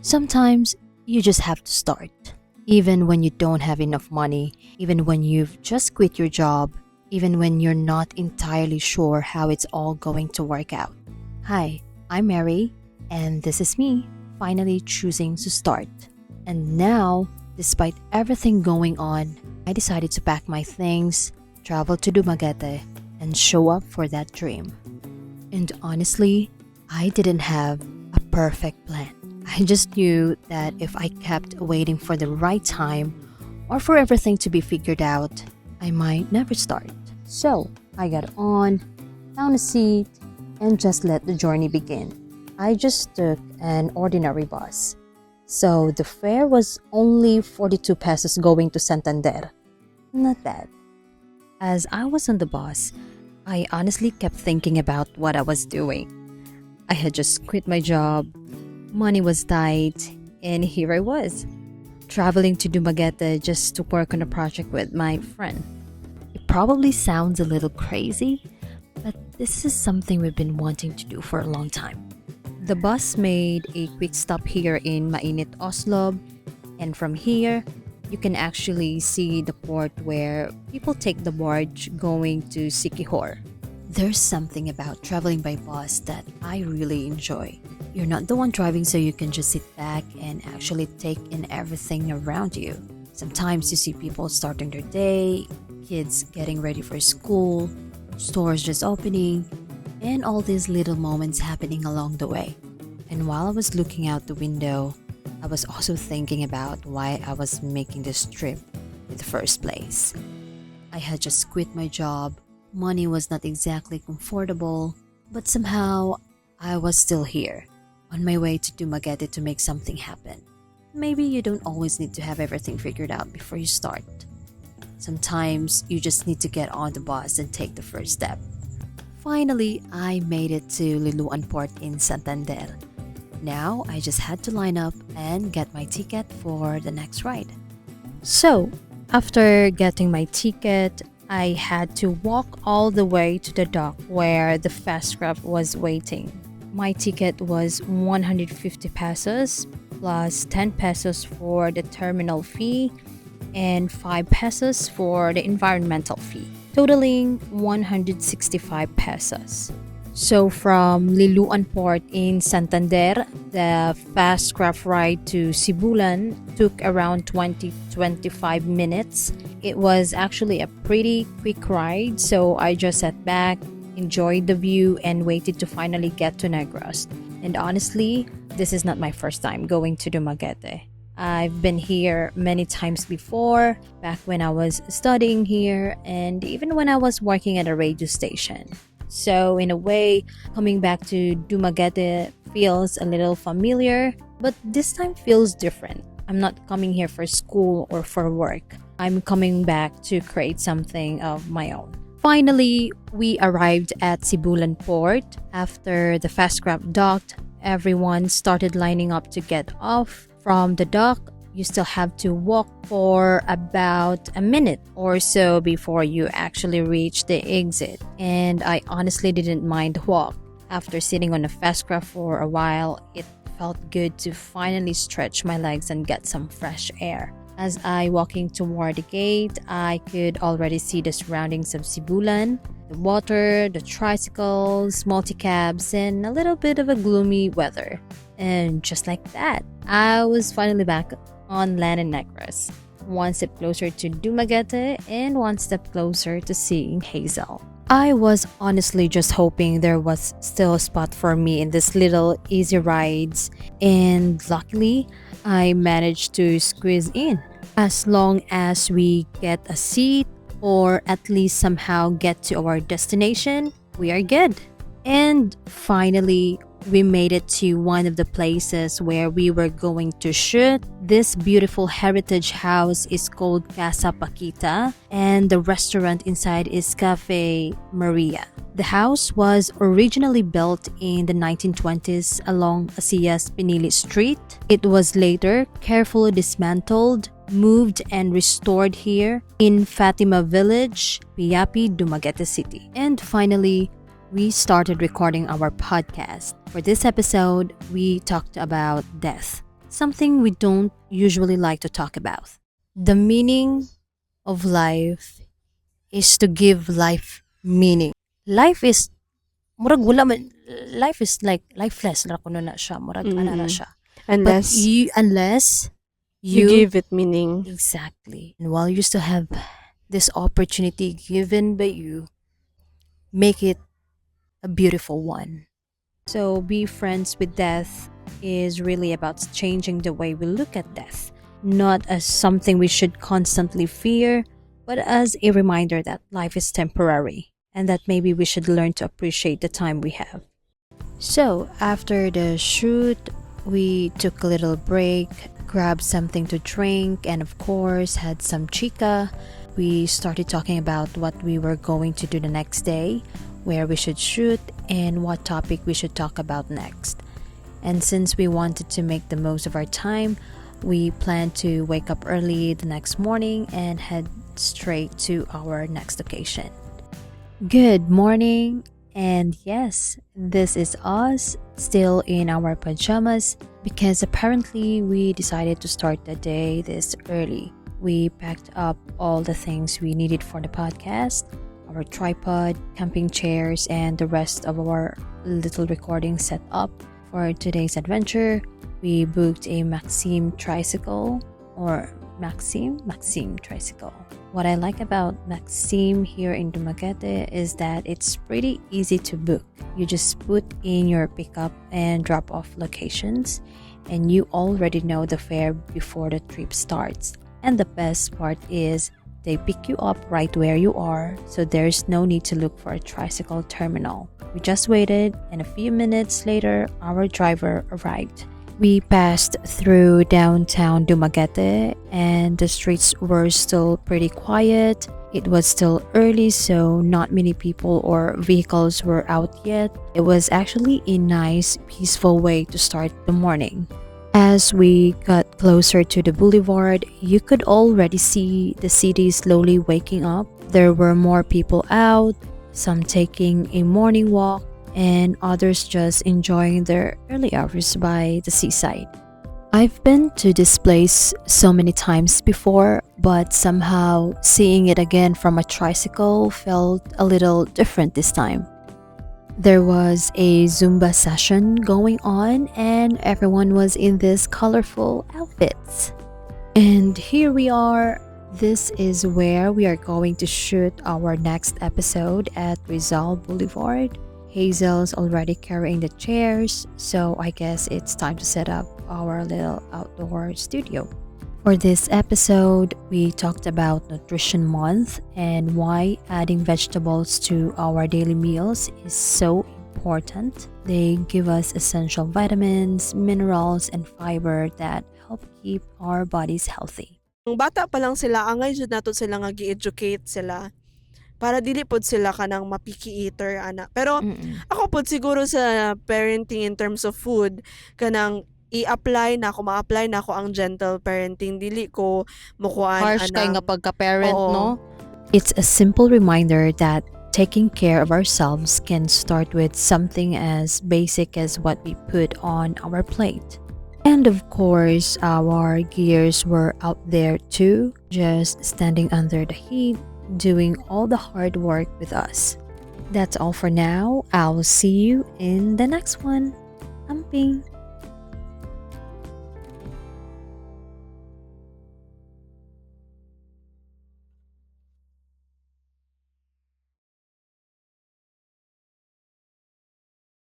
Sometimes you just have to start. Even when you don't have enough money, even when you've just quit your job, even when you're not entirely sure how it's all going to work out. Hi, I'm Mary, and this is me finally choosing to start. And now, despite everything going on, I decided to pack my things, travel to Dumaguete, and show up for that dream. And honestly, I didn't have a perfect plan. I just knew that if I kept waiting for the right time or for everything to be figured out, I might never start. So I got on, found a seat, and just let the journey begin. I just took an ordinary bus. So the fare was only 42 pesos going to Santander. Not bad. As I was on the bus, I honestly kept thinking about what I was doing. I had just quit my job, money was tight, and here I was, traveling to Dumaguete just to work on a project with my friend. It probably sounds a little crazy, but this is something we've been wanting to do for a long time. The bus made a quick stop here in Mainit, Oslo, and from here, you can actually see the port where people take the barge going to Siquijor. There's something about traveling by bus that I really enjoy. You're not the one driving, so you can just sit back and actually take in everything around you. Sometimes you see people starting their day, kids getting ready for school, stores just opening, and all these little moments happening along the way. And while I was looking out the window, I was also thinking about why I was making this trip in the first place. I had just quit my job, money was not exactly comfortable, but somehow I was still here, on my way to Dumaguete to make something happen. Maybe you don't always need to have everything figured out before you start. Sometimes you just need to get on the bus and take the first step. Finally, I made it to Liloan Port in Santander. Now, I just had to line up and get my ticket for the next ride. So, after getting my ticket, I had to walk all the way to the dock where the fastcraft was waiting. My ticket was 150 pesos plus 10 pesos for the terminal fee and 5 pesos for the environmental fee, totaling 165 pesos. So from Liloan Port in Santander, the fastcraft ride to Sibulan took around 20-25 minutes. It was actually a pretty quick ride, so I just sat back, enjoyed the view, and waited to finally get to Negros. And honestly, this is not my first time going to Dumaguete. I've been here many times before, back when I was studying here, and even when I was working at a radio station. So in a way, coming back to Dumaguete feels a little familiar, but this time feels different. I'm not coming here for school or for work. I'm coming back to create something of my own. Finally, we arrived at Sibulan Port. After the fastcraft docked, everyone started lining up to get off. From the dock, you still have to walk for about a minute or so before you actually reach the exit. And I honestly didn't mind the walk. After sitting on the fastcraft for a while, it felt good to finally stretch my legs and get some fresh air. As I walking toward the gate, I could already see the surroundings of Sibulan, the water, the tricycles, multicabs, and a little bit of a gloomy weather. And just like that, I was finally back on land in Negros, one step closer to Dumaguete and one step closer to seeing Hazel. I was honestly just hoping there was still a spot for me in this little easy rides, and luckily, I managed to squeeze in. As long as we get a seat or at least somehow get to our destination, we are good. And finally, we made it to one of the places where we were going to shoot. This beautiful heritage house is called Casa Paquita, and the restaurant inside is Cafe Maria. The house was originally built in the 1920s along Asias Pinili Street. It was later carefully dismantled, moved and restored here in Fatima Village, Piapi, Dumaguete City. And finally, we started recording our podcast. For this episode, we talked about death. something we don't usually like to talk about. The meaning of life is to give life meaning. Life is murag wala man life is like lifeless ra kuno na siya murag ana ra Mm-mm. siya. But Unless you unless you you give it meaning. exactly. And while you still have this opportunity given by you, make it a beautiful one. So, be friends with death is really about changing the way we look at death, not as something we should constantly fear, but as a reminder that life is temporary and that maybe we should learn to appreciate the time we have. So, after the shoot, we took a little break, grabbed something to drink, and of course, had some chica. We started talking about what we were going to do the next day, where we should shoot, and what topic we should talk about next. And since we wanted to make the most of our time, we planned to wake up early the next morning and head straight to our next location. Good morning. And yes, this is us still in our pajamas because apparently we decided to start the day this early. We packed up all the things we needed for the podcast, our tripod, camping chairs, and the rest of our little recording setup for today's adventure. We booked a Maxime tricycle. What I like about Maxime here in Dumaguete is that it's pretty easy to book. You just put in your pickup and drop off locations, and you already know the fare before the trip starts. And the best part is they pick you up right where you are, so there's no need to look for a tricycle terminal. We just waited, and a few minutes later, our driver arrived. We passed through downtown Dumaguete and the streets were still pretty quiet. It was still early, so not many people or vehicles were out yet. It was actually a nice, peaceful way to start the morning. As we got closer to the boulevard, you could already see the city slowly waking up. There were more people out, some taking a morning walk, and others just enjoying their early hours by the seaside. I've been to this place so many times before, but somehow seeing it again from a tricycle felt a little different this time. There was a Zumba session going on, and everyone was in these colorful outfits. And here we are. This is where we are going to shoot our next episode at Rizal Boulevard. Hazel's already carrying the chairs, so I guess it's time to set up our little outdoor studio. For this episode, we talked about Nutrition Month and why adding vegetables to our daily meals is so important. They give us essential vitamins, minerals, and fiber that help keep our bodies healthy. Ang bata pa lang sila, angay jud nato sila nga gi-educate sila para dili pod sila kanang ma-picky eater ana. Pero Mm-mm. ako pod siguro sa parenting in terms of food kanang i-apply na ako, ma-apply na ako ang gentle parenting, dili ko mukuan Harsh kay anang nga pagka-parent, oo. no? It's a simple reminder that taking care of ourselves can start with something as basic as what we put on our plate. And of course, our gears were out there too, just standing under the heat, doing all the hard work with us. That's all for now. I'll see you in the next one. Amping.